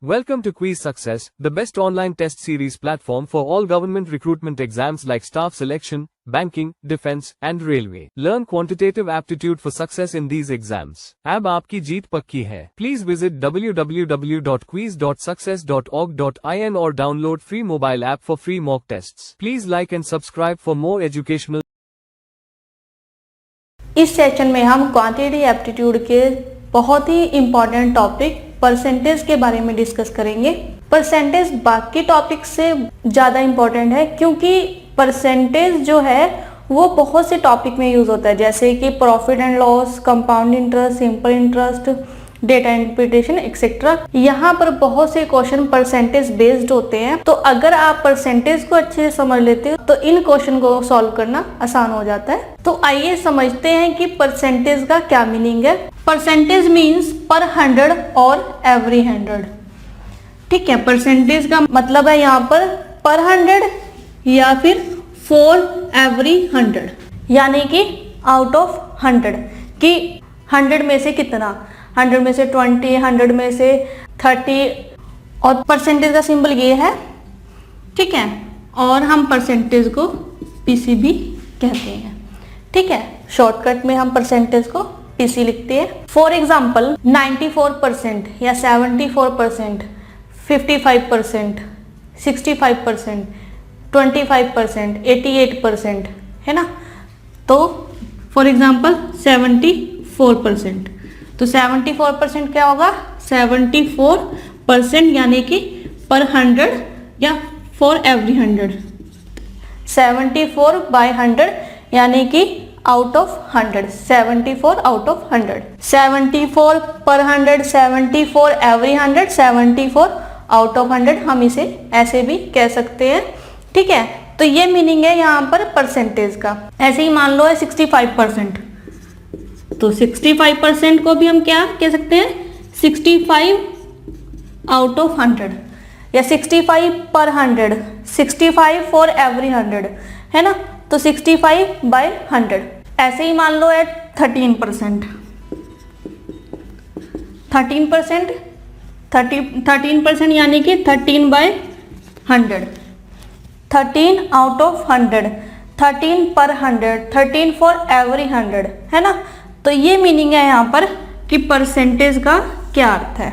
Welcome to Quiz Success, the best online test series platform for all government recruitment exams like staff selection, banking, defense, and railway. Learn quantitative aptitude for success in these exams. अब आपकी जीत पक्की है. Please visit www.quiz.success.org.in or download free mobile app for free mock tests. Please like and subscribe for more educational. इस session में हम quantitative aptitude के बहुत ही important topic percentage के बारे में डिस्कस करेंगे। परसेंटेज बाकी टॉपिक से ज़्यादा इम्पोर्टेंट है क्योंकि परसेंटेज जो है वो बहुत से टॉपिक में यूज़ होता है, जैसे कि profit and loss, compound interest, simple interest, data interpretation etcetera. यहाँ पर बहुत से क्वेश्चन परसेंटेज बेस्ड होते हैं, तो अगर आप परसेंटेज को अच्छे से समझ लेते हो तो इन क्वेश्चन को सॉल्व करना आसान हो जाता है। तो आइए समझते हैं कि परसेंटेज का क्या मीनिंग है। परसेंटेज मीन्स पर 100 और एवरी 100। ठीक है, परसेंटेज का मतलब है यहाँ पर 100 या फिर फॉर एवरी 100, यानी कि आउट ऑफ 100 कि 100 में से कितना, 100 में से 20, 100 में से 30, और परसेंटेज का सिंबल ये है। ठीक है, और हम परसेंटेज को पीसीबी कहते हैं। ठीक है, शॉर्टकट में हम परसेंटेज को पीसी लिखते हैं। फॉर एग्जाम्पल 94% या 74%, 55%, 65%, 25%, 88% है ना। तो फॉर एग्जाम्पल 74%, तो 74% क्या होगा, 74% यानी कि पर 100 या फॉर एवरी 100, 74 बाय 100 यानी कि आउट ऑफ 100, 74 आउट ऑफ 100, 74 पर 100, 74 एवरी 100, 74 आउट ऑफ 100, हम इसे ऐसे भी कह सकते हैं। ठीक है, तो ये मीनिंग है यहाँ पर परसेंटेज का। ऐसे ही मान लो है 65%, तो 65% को भी हम क्या कह सकते हैं, 65 आउट ऑफ 100 या 65 पर 100, 65 फॉर एवरी 100 है ना, तो 65 बाय 100। ऐसे ही मान लो है 13%, 13% यानी कि 13 बाय 100, 13 आउट ऑफ 100, 13 पर 100, 13 फॉर एवरी 100 है ना। तो ये मीनिंग है यहाँ पर कि परसेंटेज का क्या अर्थ है।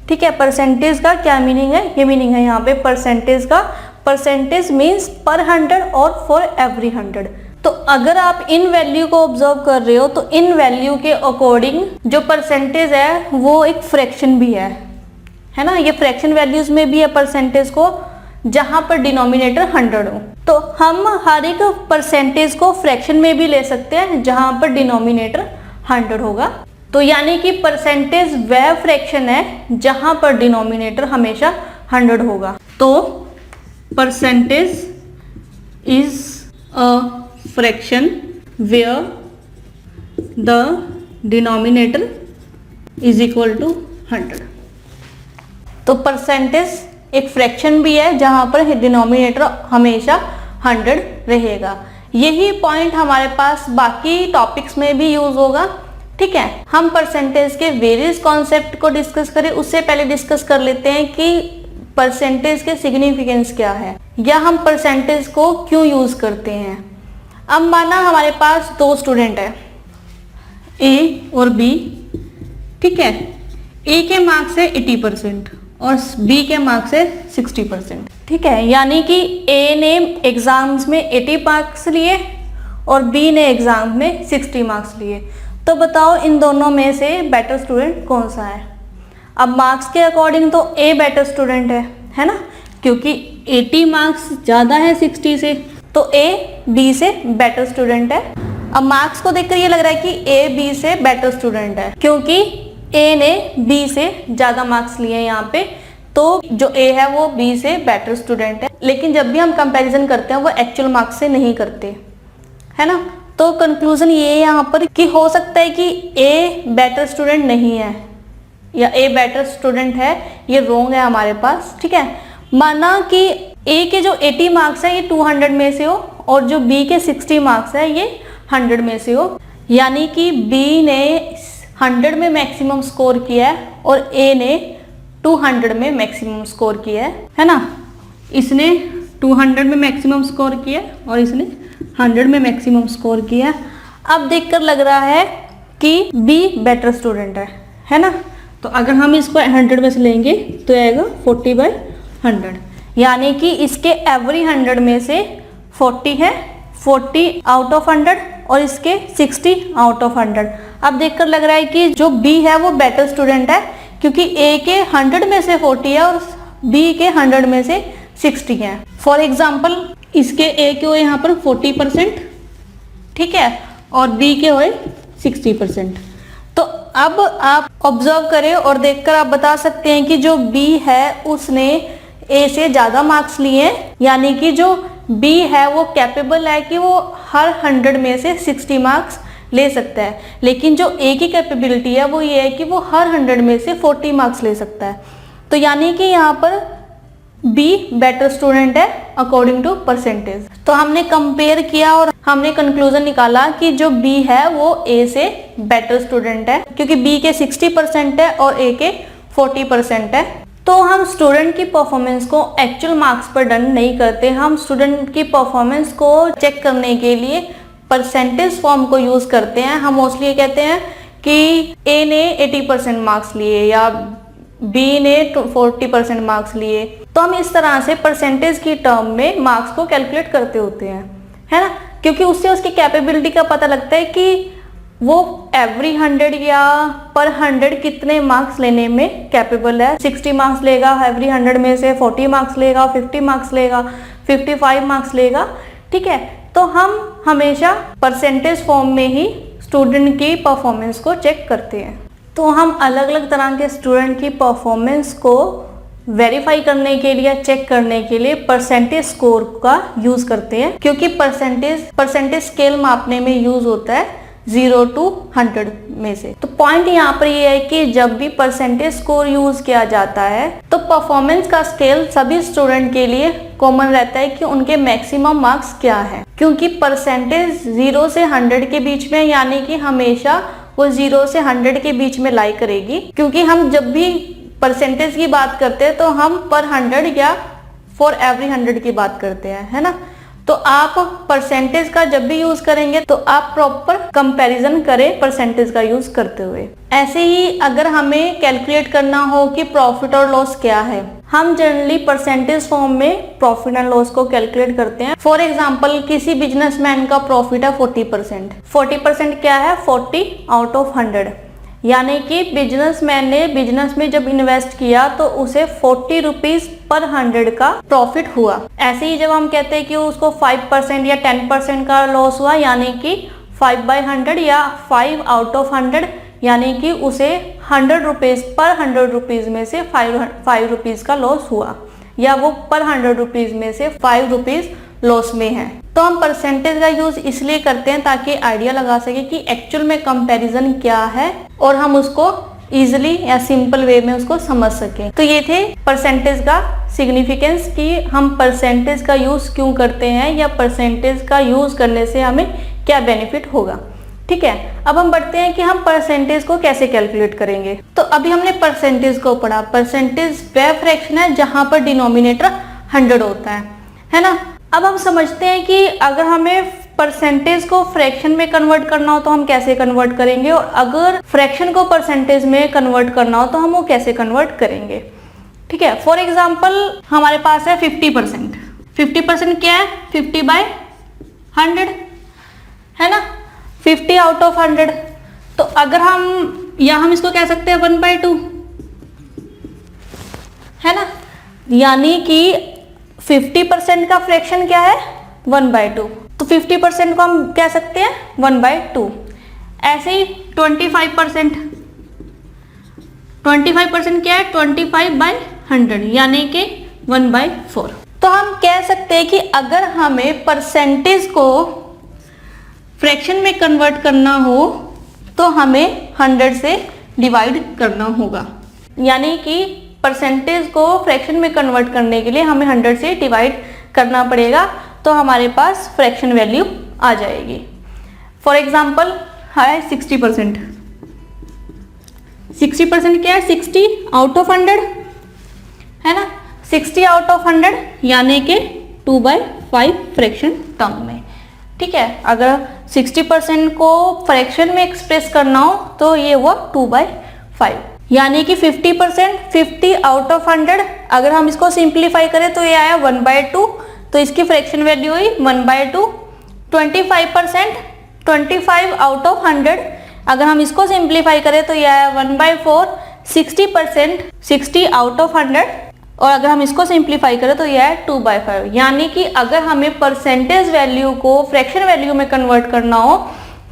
ठीक है, परसेंटेज का क्या मीनिंग है, ये मीनिंग है यहाँ पे परसेंटेज का। परसेंटेज मीन्स पर 100 और फॉर एवरी 100। तो अगर आप इन वैल्यू को ऑब्जर्व कर रहे हो तो इन वैल्यू के अकॉर्डिंग जो परसेंटेज है वो एक फ्रैक्शन भी है ना। ये फ्रैक्शन वैल्यूज में भी है परसेंटेज को, जहां पर डिनोमिनेटर 100 हो। तो हम हर एक परसेंटेज को फ्रैक्शन में भी ले सकते हैं जहां पर डिनोमिनेटर 100 होगा। तो यानी कि परसेंटेज वह फ्रैक्शन है जहां पर डिनोमिनेटर हमेशा 100 होगा। तो percentage is a fraction where the denominator is equal to 100। तो परसेंटेज एक फ्रैक्शन भी है जहां पर डिनोमिनेटर हमेशा 100 रहेगा। यही पॉइंट हमारे पास बाकी टॉपिक्स में भी यूज होगा। ठीक है, हम परसेंटेज के वेरियस कॉन्सेप्ट को डिस्कस करें उससे पहले डिस्कस कर लेते हैं कि परसेंटेज के सिग्निफिकेंस क्या है या हम परसेंटेज को क्यों यूज करते हैं। अब माना हमारे पास दो स्टूडेंट है, ए और बी। ठीक है, ए के मार्क्स है 80% और बी के मार्क्स है 60%। ठीक है, यानी कि ए ने एग्जाम्स में 80 मार्क्स लिए और बी ने एग्जाम में 60 मार्क्स लिए। तो बताओ इन दोनों में से बेटर स्टूडेंट कौन सा है। अब मार्क्स के अकॉर्डिंग तो ए बेटर स्टूडेंट है ना, क्योंकि 80 मार्क्स ज़्यादा है 60 से, तो ए बी से बेटर स्टूडेंट है। अब मार्क्स को देखकर ये लग रहा है कि ए बी से बेटर स्टूडेंट है क्योंकि ए ने बी से ज़्यादा मार्क्स लिए हैं यहाँ पे, तो जो ए है वो बी से बेटर स्टूडेंट है। लेकिन जब भी हम कंपैरिजन करते हैं वो एक्चुअल मार्क्स से नहीं करते, है ना। तो कंक्लूजन ये है यहाँ पर कि हो सकता है कि ए बेटर स्टूडेंट नहीं है या ए बेटर स्टूडेंट है, ये रॉन्ग है हमारे पास। ठीक है, माना कि ए के जो 80 मार्क्स है ये 200 में से हो और जो बी के 60 मार्क्स है ये 100 में से हो, यानी कि बी ने 100 में मैक्सिमम स्कोर किया है और ए ने 200 में मैक्सिमम स्कोर किया है ना। इसने 200 में मैक्सिमम स्कोर किया और इसने 100 में मैक्सिमम स्कोर किया। अब देखकर लग रहा है कि बी बेटर स्टूडेंट है ना। तो अगर हम इसको 100 में से लेंगे तो आएगा 40/100, यानी कि इसके एवरी 100 में से 40 है, 40 आउट ऑफ 100 और इसके 60 आउट ऑफ 100। अब देखकर लग रहा है कि जो बी है वो बेटर स्टूडेंट है, क्योंकि ए के 100 में से 40 है और बी के 100 में से 60 है। फॉर एग्जाम्पल इसके ए के हुए यहाँ पर 40%, ठीक है, और बी के हुए 60%। तो अब आप ऑब्जर्व करें और देखकर आप बता सकते हैं कि जो बी है उसने ए से ज़्यादा मार्क्स लिए हैं, यानी कि जो बी है वो कैपेबल है कि वो हर 100 में से 60 मार्क्स ले सकता है। लेकिन जो ए की कैपेबिलिटी है वो ये है कि वो हर 100 में से 40 मार्क्स ले सकता है। तो यानी कि यहाँ पर बी बेटर स्टूडेंट है अकॉर्डिंग टू परसेंटेज। तो हमने कंपेयर किया और हमने कंक्लूजन निकाला कि जो बी है वो ए से बेटर स्टूडेंट है, क्योंकि बी के 60% है और ए के 40% है। तो हम स्टूडेंट की परफॉर्मेंस को एक्चुअल मार्क्स पर डन नहीं करते, हम स्टूडेंट की परफॉर्मेंस को चेक करने के लिए परसेंटेज फॉर्म को यूज करते हैं। हम मोस्टली ये कहते हैं कि ए ने 80% मार्क्स लिए या बी ने 40% मार्क्स लिए। तो हम इस तरह से परसेंटेज की टर्म में मार्क्स को कैलकुलेट करते होते हैं, है ना, क्योंकि उससे उसकी कैपेबिलिटी का पता लगता है कि वो एवरी 100 या पर 100 कितने मार्क्स लेने में कैपेबल है। 60 मार्क्स लेगा एवरी 100 में से, 40 मार्क्स लेगा, 50 मार्क्स लेगा, 55 मार्क्स लेगा, ठीक है। तो हम हमेशा परसेंटेज फॉर्म में ही स्टूडेंट की परफॉर्मेंस को चेक करते हैं। तो हम अलग अलग तरह के स्टूडेंट की परफॉर्मेंस को वेरीफाई करने के लिए, चेक करने के लिए परसेंटेज स्कोर का यूज करते हैं, क्योंकि परसेंटेज स्केल मापने में यूज होता है 0 to 100 में से। तो पॉइंट यहाँ पर ये है कि जब भी परसेंटेज स्कोर यूज किया जाता है तो परफॉर्मेंस का स्केल सभी स्टूडेंट के लिए कॉमन रहता है कि उनके मैक्सिमम मार्क्स क्या है, क्योंकि परसेंटेज 0 से 100 के बीच में, यानी कि हमेशा वो 0 से 100 के बीच में लाई करेगी। क्योंकि हम जब भी परसेंटेज की बात करते हैं तो हम पर 100 या फॉर एवरी 100 की बात करते हैं, है ना। तो आप परसेंटेज का जब भी यूज करेंगे तो आप प्रॉपर कंपैरिजन करें परसेंटेज का यूज करते हुए। ऐसे ही अगर हमें कैलकुलेट करना हो कि प्रॉफिट और लॉस क्या है, हम जनरली परसेंटेज फॉर्म में प्रॉफिट एंड लॉस को कैलकुलेट करते हैं। फॉर एग्जांपल किसी बिजनेसमैन का प्रॉफिट है 40%। 40% क्या है? 40 आउट ऑफ 100, यानी कि बिजनेसमैन ने बिजनेस में जब इन्वेस्ट किया तो उसे 40 रुपीज पर 100 का प्रॉफिट हुआ। ऐसे ही जब हम कहते हैं कि उसको 5% या 10% का लॉस हुआ, यानी कि 5/100 या 5 आउट ऑफ 100, यानी कि उसे 100 रुपीज पर 100 रुपीज में से 5 रुपीज का लॉस हुआ, या वो पर 100 रुपीज में से 5 रुपीज लॉस में है। तो हम परसेंटेज का यूज इसलिए करते हैं ताकि आइडिया लगा सके कि एक्चुअल में कंपैरिजन क्या है और हम उसको इजीली या सिंपल वे में उसको समझ सकें। तो ये थे परसेंटेज का सिग्निफिकेंस कि हम परसेंटेज का यूज क्यों करते हैं या परसेंटेज का यूज करने से हमें क्या बेनिफिट होगा। ठीक है, अब हम बढ़ते हैं कि हम परसेंटेज को कैसे कैलकुलेट करेंगे। तो अभी हमने परसेंटेज को पढ़ा। परसेंटेज वह फ्रैक्शन है जहां पर डिनोमिनेटर 100 होता है ना। अब हम समझते हैं कि अगर हमें परसेंटेज को फ्रैक्शन में कन्वर्ट करना हो तो हम कैसे कन्वर्ट करेंगे, और अगर फ्रैक्शन को परसेंटेज में कन्वर्ट करना हो तो हम वो कैसे कन्वर्ट करेंगे। ठीक है, फॉर एग्जांपल हमारे पास है 50%। 50% क्या है? 50/100 है ना, 50 आउट ऑफ 100। तो अगर हम इसको कह सकते हैं 1/2, है ना, यानी कि 50% का फ्रैक्शन क्या है? 1/2। तो 50% को हम कह सकते हैं 1/2। ऐसे ही 25%। 25% क्या है? 25/100, यानी कि 1/4। तो हम कह सकते हैं कि अगर हमें परसेंटेज को फ्रैक्शन में कन्वर्ट करना हो तो हमें 100 से डिवाइड करना होगा, यानी कि परसेंटेज को फ्रैक्शन में कन्वर्ट करने के लिए हमें 100 से डिवाइड करना पड़ेगा, तो हमारे पास फ्रैक्शन वैल्यू आ जाएगी। फॉर एग्जांपल है 60%। 60% क्या है? 60 आउट ऑफ 100, है ना, 60 आउट ऑफ 100 यानी कि 2/5 फ्रैक्शन टर्म में। ठीक है, अगर 60% को फ्रैक्शन में एक्सप्रेस करना हो तो ये हुआ 2/5, यानी कि 50%, 50 आउट ऑफ 100। अगर हम इसको सिंप्लीफाई करें तो ये आया 1/2, तो इसकी फ्रैक्शन वैल्यू हुई 1/2। 25%, 25 आउट ऑफ 100, अगर हम इसको सिंप्लीफाई करें तो ये आया 1/4। 60%, 60 आउट ऑफ 100, और अगर हम इसको सिंप्लीफाई करें तो यह है 2/5। यानी कि अगर हमें परसेंटेज वैल्यू को फ्रैक्शन वैल्यू में कन्वर्ट करना हो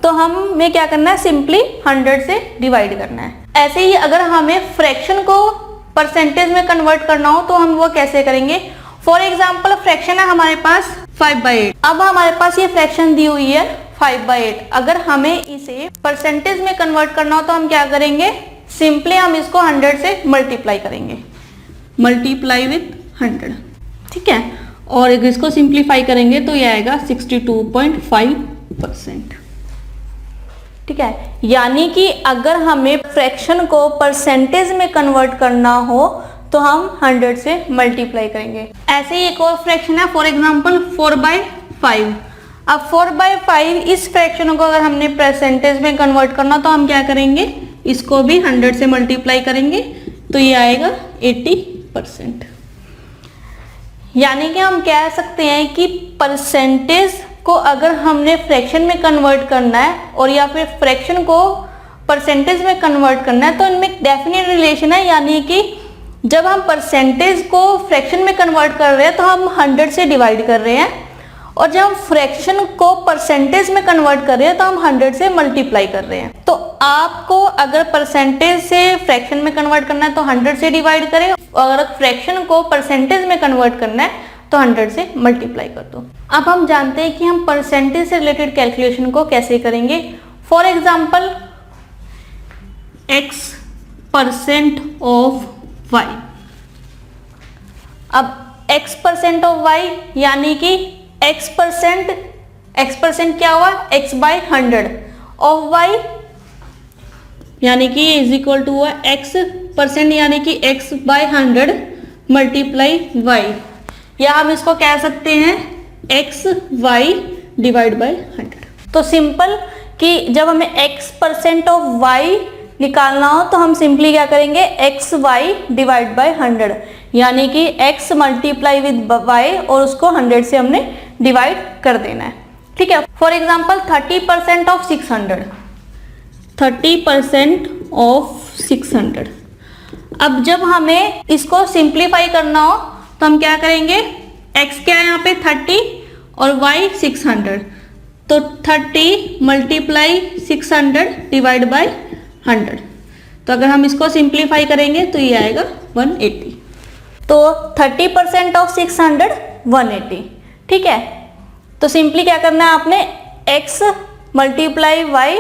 तो हमें क्या करना है, सिंपली 100 से डिवाइड करना है। ऐसे ही अगर हमें फ्रैक्शन को परसेंटेज में कन्वर्ट करना हो तो हम वो कैसे करेंगे। फॉर एग्जाम्पल फ्रैक्शन है हमारे पास 5/8। अब हमारे पास ये फ्रैक्शन दी हुई है 5/8। अगर हमें इसे परसेंटेज में कन्वर्ट करना हो तो हम क्या करेंगे, सिंपली हम इसको 100 से मल्टीप्लाई करेंगे, मल्टीप्लाई विथ 100। ठीक है, और अगर इसको सिंप्लीफाई करेंगे तो ये आएगा 62.5%। ठीक है, यानी कि अगर हमें फ्रैक्शन को परसेंटेज में कन्वर्ट करना हो तो हम 100 से मल्टीप्लाई करेंगे। ऐसे ही एक और फ्रैक्शन है, फॉर एग्जांपल 4/5। अब 4/5 इस फ्रैक्शन को अगर हमने परसेंटेज में कन्वर्ट करना तो हम क्या करेंगे, इसको भी 100 से मल्टीप्लाई करेंगे तो ये आएगा 80%। यानी कि हम कह सकते हैं कि परसेंटेज को अगर हमने फ्रैक्शन में कन्वर्ट करना है और या फिर फ्रैक्शन को परसेंटेज में कन्वर्ट करना है तो इनमें डेफिनेट रिलेशन है। यानी कि जब हम परसेंटेज को फ्रैक्शन में कन्वर्ट कर रहे हैं तो हम 100 से डिवाइड कर रहे हैं, और जब हम फ्रैक्शन को परसेंटेज में कन्वर्ट कर रहे हैं तो हम 100 से मल्टीप्लाई कर रहे हैं। तो आपको अगर परसेंटेज से फ्रैक्शन में कन्वर्ट करना है तो 100 से डिवाइड करें, और अगर फ्रैक्शन को परसेंटेज में कन्वर्ट करना है तो 100 से मल्टीप्लाई कर दो। अब हम जानते हैं कि हम परसेंटेज से रिलेटेड कैलकुलेशन को कैसे करेंगे। For example x% of y। अब x% ऑफ y यानी कि x% क्या हुआ, x/100 ऑफ y, यानी कि इज इक्वल टू हुआ x% यानी कि x/100 मल्टीप्लाई y, या हम इसको कह सकते हैं xy डिवाइड बाई 100। तो सिंपल कि जब हमें x% ऑफ y निकालना हो तो हम सिंपली क्या करेंगे, xy डिवाइड बाई 100, यानी कि x मल्टीप्लाई विद y और उसको 100 से हमने डिवाइड कर देना है। ठीक है, फॉर एग्जाम्पल 30% ऑफ 600, 30% ऑफ 600। अब जब हमें इसको सिंप्लीफाई करना हो तो हम क्या करेंगे, x क्या है यहाँ पे 30 और y 600, तो 30 मल्टीप्लाई 600 डिवाइड बाई 100। तो अगर हम इसको सिंप्लीफाई करेंगे तो ये आएगा 180। तो 30% ऑफ 600 180। ठीक है, तो सिंपली क्या करना है आपने, x multiply y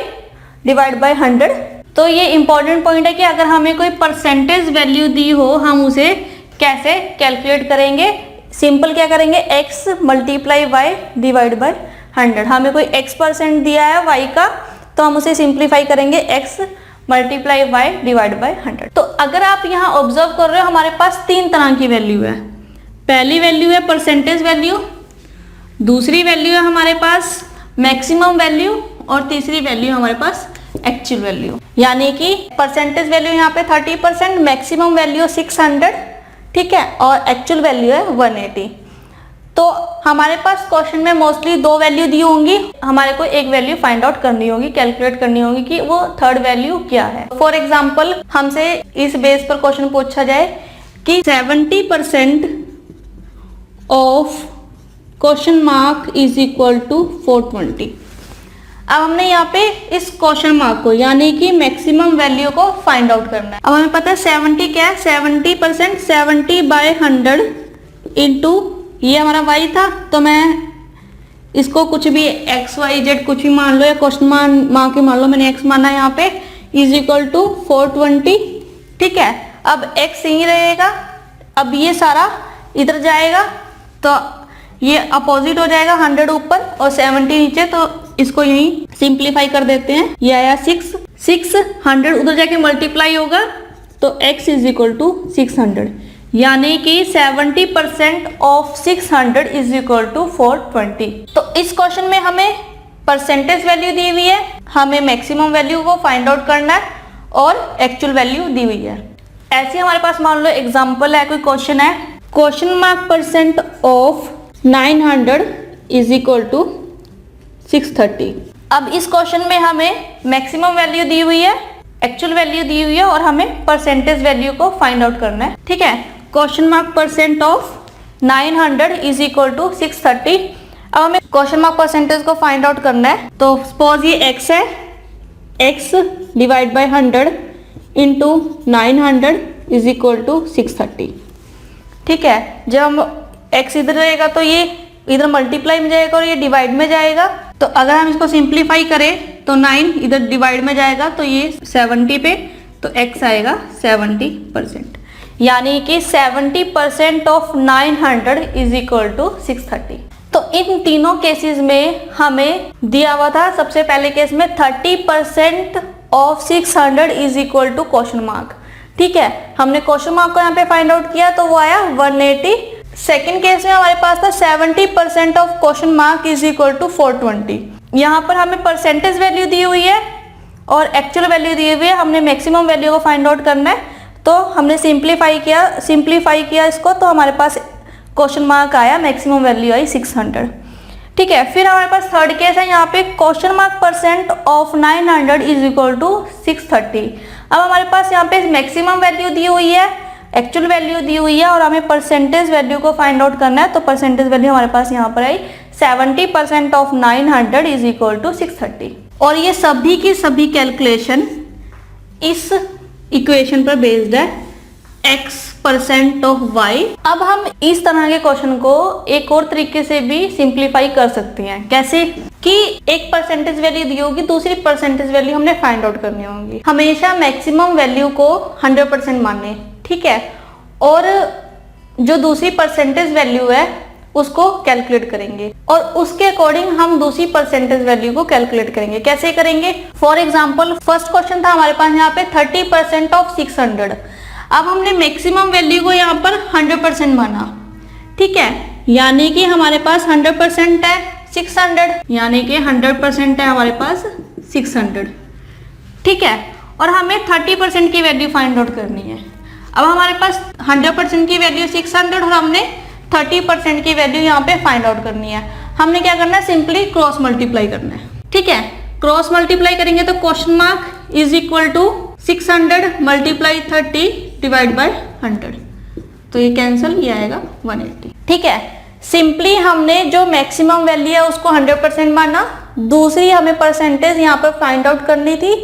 divide by 100। तो ये इंपॉर्टेंट पॉइंट है कि अगर हमें कोई परसेंटेज वैल्यू दी हो हम उसे कैसे कैलकुलेट करेंगे। सिंपल क्या करेंगे, x multiply y divide by 100। हमें कोई x% दिया है y का तो हम उसे सिंप्लीफाई करेंगे x multiply y divide by 100। तो अगर आप यहाँ ऑब्जर्व कर रहे हो हमारे पास 3 तरह की वैल्यू है। पहली वैल्यू है परसेंटेज वैल्यू, दूसरी वैल्यू है हमारे पास मैक्सिमम वैल्यू, और तीसरी वैल्यू हमारे पास एक्चुअल वैल्यू। यानी कि परसेंटेज वैल्यू यहाँ पे 30%, मैक्सिमम वैल्यू 600, ठीक है, और एक्चुअल वैल्यू है 180। तो हमारे पास क्वेश्चन में मोस्टली 2 वैल्यू दी होंगी, हमारे को एक वैल्यू फाइंड आउट करनी होगी, कैलकुलेट करनी होगी कि वो थर्ड वैल्यू क्या है। फॉर एग्जाम्पल हमसे इस बेस पर क्वेश्चन पूछा जाए कि 70% of question mark is equal to 420। अब हमने यहाँ पे इस क्वेश्चन मार्क को यानी कि मैक्सिमम वैल्यू को फाइंड आउट करना है। अब हमें पता है 70 क्या है, 70%, 70/100 इंटू ये हमारा y था, तो मैं इसको कुछ भी x y z कुछ भी मान लो, या क्वेश्चन मार्क के मान लो, मैंने x माना है यहाँ पे, इज इक्वल टू 420। ठीक है, अब x यही रहेगा, अब ये सारा इधर जाएगा तो ये अपोजिट हो जाएगा, 100 ऊपर और 70 नीचे, तो इसको यही सिंप्लीफाई कर देते हैं। ये आया 600 उधर जाके मल्टीप्लाई होगा तो x इज इक्वल टू 600, यानी कि 70% ऑफ 600 इज इक्वल टू 420। तो इस क्वेश्चन में हमें परसेंटेज वैल्यू दी हुई है, हमें मैक्सिमम वैल्यू को फाइंड आउट करना है और एक्चुअल वैल्यू दी हुई है। ऐसे हमारे पास मान लो एग्जांपल है, कोई क्वेश्चन है, question mark percent of 900 is equal to 630। अब इस क्वेश्चन में हमें मैक्सिमम वैल्यू दी हुई है, एक्चुअल वैल्यू दी हुई है और हमें परसेंटेज वैल्यू को फाइंड आउट करना है। ठीक है, question mark percent of 900 is equal to 630। अब हमें क्वेश्चन मार्क परसेंटेज को फाइंड आउट करना है। तो सपोज ये x है, x divide by 100 into 900 is equal to 630। ठीक है, जब हम x इधर रहेगा तो ये इधर मल्टीप्लाई में जाएगा और ये डिवाइड में जाएगा। तो अगर हम इसको सिंप्लीफाई करें तो 9 इधर डिवाइड में जाएगा तो ये 70 पे, तो x आएगा 70%, यानी कि 70% ऑफ 900 इज इक्वल टू 630। तो इन तीनों केसेस में हमें दिया हुआ था, सबसे पहले केस में 30% of 600 is equal to question mark. ठीक है, हमने क्वेश्चन मार्क को यहाँ पे फाइंड आउट किया तो वो आया 180। सेकेंड केस में हमारे पास था 70% of question mark is equal to 420। यहाँ पर हमें परसेंटेज वैल्यू दी हुई है और एक्चुअल वैल्यू दी हुई है, हमने मैक्सिमम वैल्यू को फाइंड आउट करना है। तो हमने सिंप्लीफाई किया इसको, तो हमारे पास क्वेश्चन मार्क आया, मैक्सिमम वैल्यू आई 600। ठीक है, फिर हमारे पास थर्ड केस है, यहाँ पे question mark percent of 900 is equal to 630। अब हमारे पास यहाँ पे मैक्सिमम वैल्यू दी हुई है, एक्चुअल वैल्यू दी हुई है और हमें परसेंटेज वैल्यू को फाइंड आउट करना है। तो परसेंटेज वैल्यू हमारे पास यहाँ पर आई 70% ऑफ 900 इज इक्वल टू 630। और ये सभी की सभी कैलकुलेशन इस इक्वेशन पर बेस्ड है, x% ऑफ y। अब हम इस तरह के क्वेश्चन को एक और तरीके से भी सिंप्लीफाई कर सकते हैं। कैसे कि एक परसेंटेज वैल्यू दी होगी, दूसरी परसेंटेज वैल्यू हमने फाइंड आउट करनी होगी। हमेशा मैक्सिमम वैल्यू को 100% माने, ठीक है, और जो दूसरी परसेंटेज वैल्यू है उसको कैलकुलेट करेंगे और उसके अकॉर्डिंग हम दूसरी परसेंटेज वैल्यू को कैलकुलेट करेंगे। कैसे करेंगे? फॉर एग्जांपल फर्स्ट क्वेश्चन था हमारे पास यहाँ पे 30% ऑफ 600। अब हमने मैक्सिमम वैल्यू को यहाँ पर 100% माना, ठीक है, यानी कि हमारे पास 100% है 600, यानी कि 100% है हमारे पास 600, ठीक है, और हमें 30% की वैल्यू फाइंड आउट करनी है। अब हमारे पास 100% की वैल्यू 600 और हमने 30% की वैल्यू यहाँ पे फाइंड आउट करनी है। हमने क्या करना है? सिंपली क्रॉस मल्टीप्लाई करना है, ठीक है। क्रॉस मल्टीप्लाई करेंगे तो question mark is equal to 600 multiply 30 divide by 100, तो ये कैंसिल, ये आएगा 180, ठीक है। सिंपली हमने जो मैक्सिमम वैल्यू है उसको 100% माना, दूसरी हमें परसेंटेज यहाँ पर फाइंड आउट करनी थी,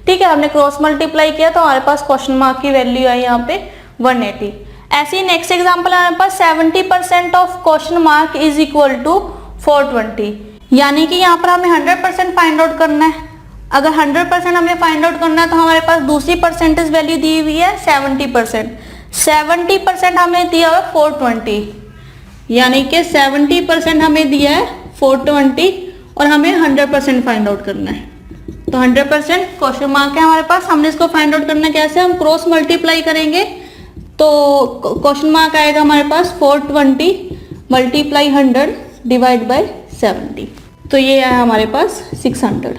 ठीक है। हमने क्रॉस मल्टीप्लाई किया तो हमारे पास क्वेश्चन मार्क की वैल्यू आई यहाँ पे 180। ऐसे ही नेक्स्ट एग्जांपल हमारे पास 70% of question mark is equal to 420, यानी कि यहाँ पर हमें 100% फाइंड आउट करना है। अगर 100% हमें फाइंड आउट करना है तो हमारे पास दूसरी परसेंटेज वैल्यू दी हुई है 70%। 70% हमें दिया हुआ 420, यानी कि 70% हमें दिया है 420 और हमें 100% फाइंड आउट करना है। तो 100% क्वेश्चन मार्क है हमारे पास, हमने इसको फाइंड आउट करना कैसे? हम क्रॉस मल्टीप्लाई करेंगे तो क्वेश्चन मार्क आएगा हमारे पास 420 मल्टीप्लाई 100 डिवाइड बाय 70, तो ये आया हमारे पास 600।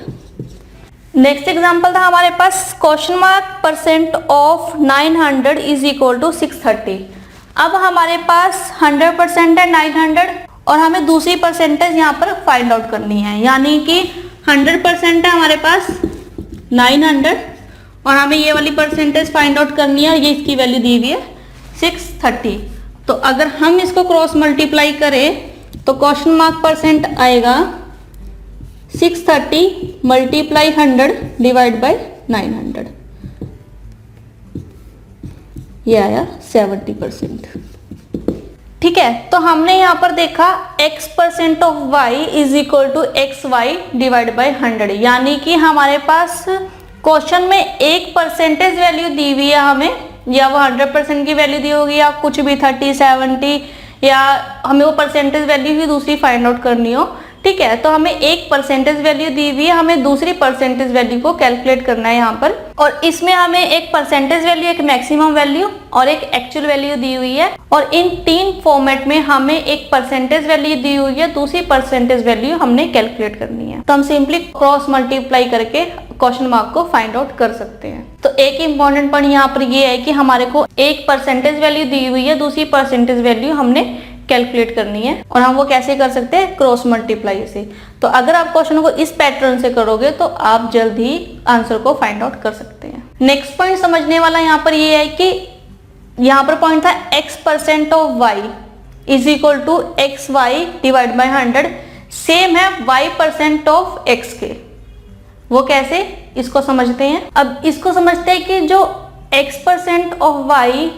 नेक्स्ट एग्जांपल था हमारे पास question mark percent of 900 is equal to 630। अब हमारे पास 100% है 900 और हमें दूसरी परसेंटेज यहाँ पर फाइंड आउट करनी है, यानी कि 100% है हमारे पास 900 और हमें ये वाली परसेंटेज फाइंड आउट करनी है, ये इसकी वैल्यू दी हुई है 630। तो अगर हम इसको क्रॉस मल्टीप्लाई करें तो क्वेश्चन मार्क परसेंट आएगा 630 मल्टीप्लाई 100 डिवाइड बाय 900, ये आया 70%, ठीक है। तो हमने यहाँ पर देखा x% of y is equal to xy divide by 100, यानी कि हमारे पास क्वेश्चन में एक परसेंटेज वैल्यू दी हुई है हमें, या वो 100% की वैल्यू दी होगी या कुछ भी 30, 70, या हमें वो परसेंटेज वैल्यू ही दूसरी फाइंड आउट करनी हो, ठीक है, तो हमें एक परसेंटेज वैल्यू दी हुई है, हमें दूसरी परसेंटेज वैल्यू को कैलकुलेट करना है यहाँ पर, और इसमें हमें एक परसेंटेज वैल्यू, एक मैक्सिमम वैल्यू और एक एक्चुअल वैल्यू दी हुई है, और इन तीन फॉर्मेट में हमें एक परसेंटेज वैल्यू दी हुई है, दूसरी परसेंटेज वैल्यू हमने कैलकुलेट करनी है। तो हम सिंपली क्रॉस मल्टीप्लाई करके क्वेश्चन मार्क को फाइंड आउट कर सकते हैं। तो एक इंपॉर्टेंट पॉइंट यहाँ पर ये है कि हमारे को एक परसेंटेज वैल्यू दी हुई है, दूसरी परसेंटेज वैल्यू हमने कैलकुलेट करनी है, और हम वो कैसे कर सकते हैं, क्रॉस मल्टीप्लाई से। तो अगर आप क्वेश्चन को इस पैटर्न से करोगे तो आप जल्द ही आंसर को फाइंड आउट कर सकते हैं। नेक्स्ट पॉइंट समझने वाला यहाँ पर ये है कि यहाँ पर पॉइंट था x% of y is equal to xy divide by 100, same है y% ऑफ x के। वो कैसे, इसको समझते हैं। अब इसको समझते हैं कि जो x% of y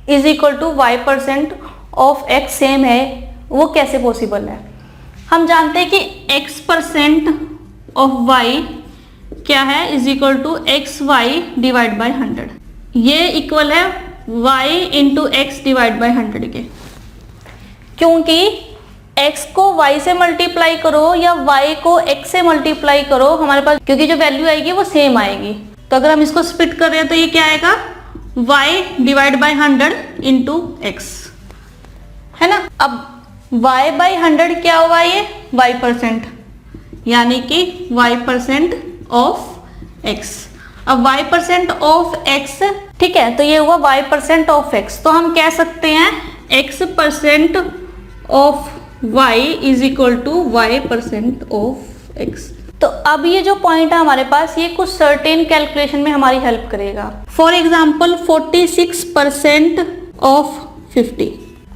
is equal to y% of x same है, वो कैसे पॉसिबल है। हम जानते हैं कि x% ऑफ y क्या है, is equal to xy divide by 100। ये इक्वल है y into X divide by 100 के, क्योंकि x को y से मल्टीप्लाई करो या y को x से मल्टीप्लाई करो, हमारे पास क्योंकि जो वैल्यू आएगी वो सेम आएगी। तो अगर हम इसको स्प्लिट कर रहे हैं तो ये क्या आएगा, y divide by 100 into x, है ना। अब y बाई 100 क्या हुआ, ये y%, यानी कि y% ऑफ x। अब y% ऑफ x, ठीक है, तो ये हुआ y% ऑफ x। तो हम कह सकते हैं x% of y is equal to y% of x। तो अब ये जो पॉइंट है हमारे पास, ये कुछ सर्टेन कैलकुलेशन में हमारी हेल्प करेगा। For example 46% of 50,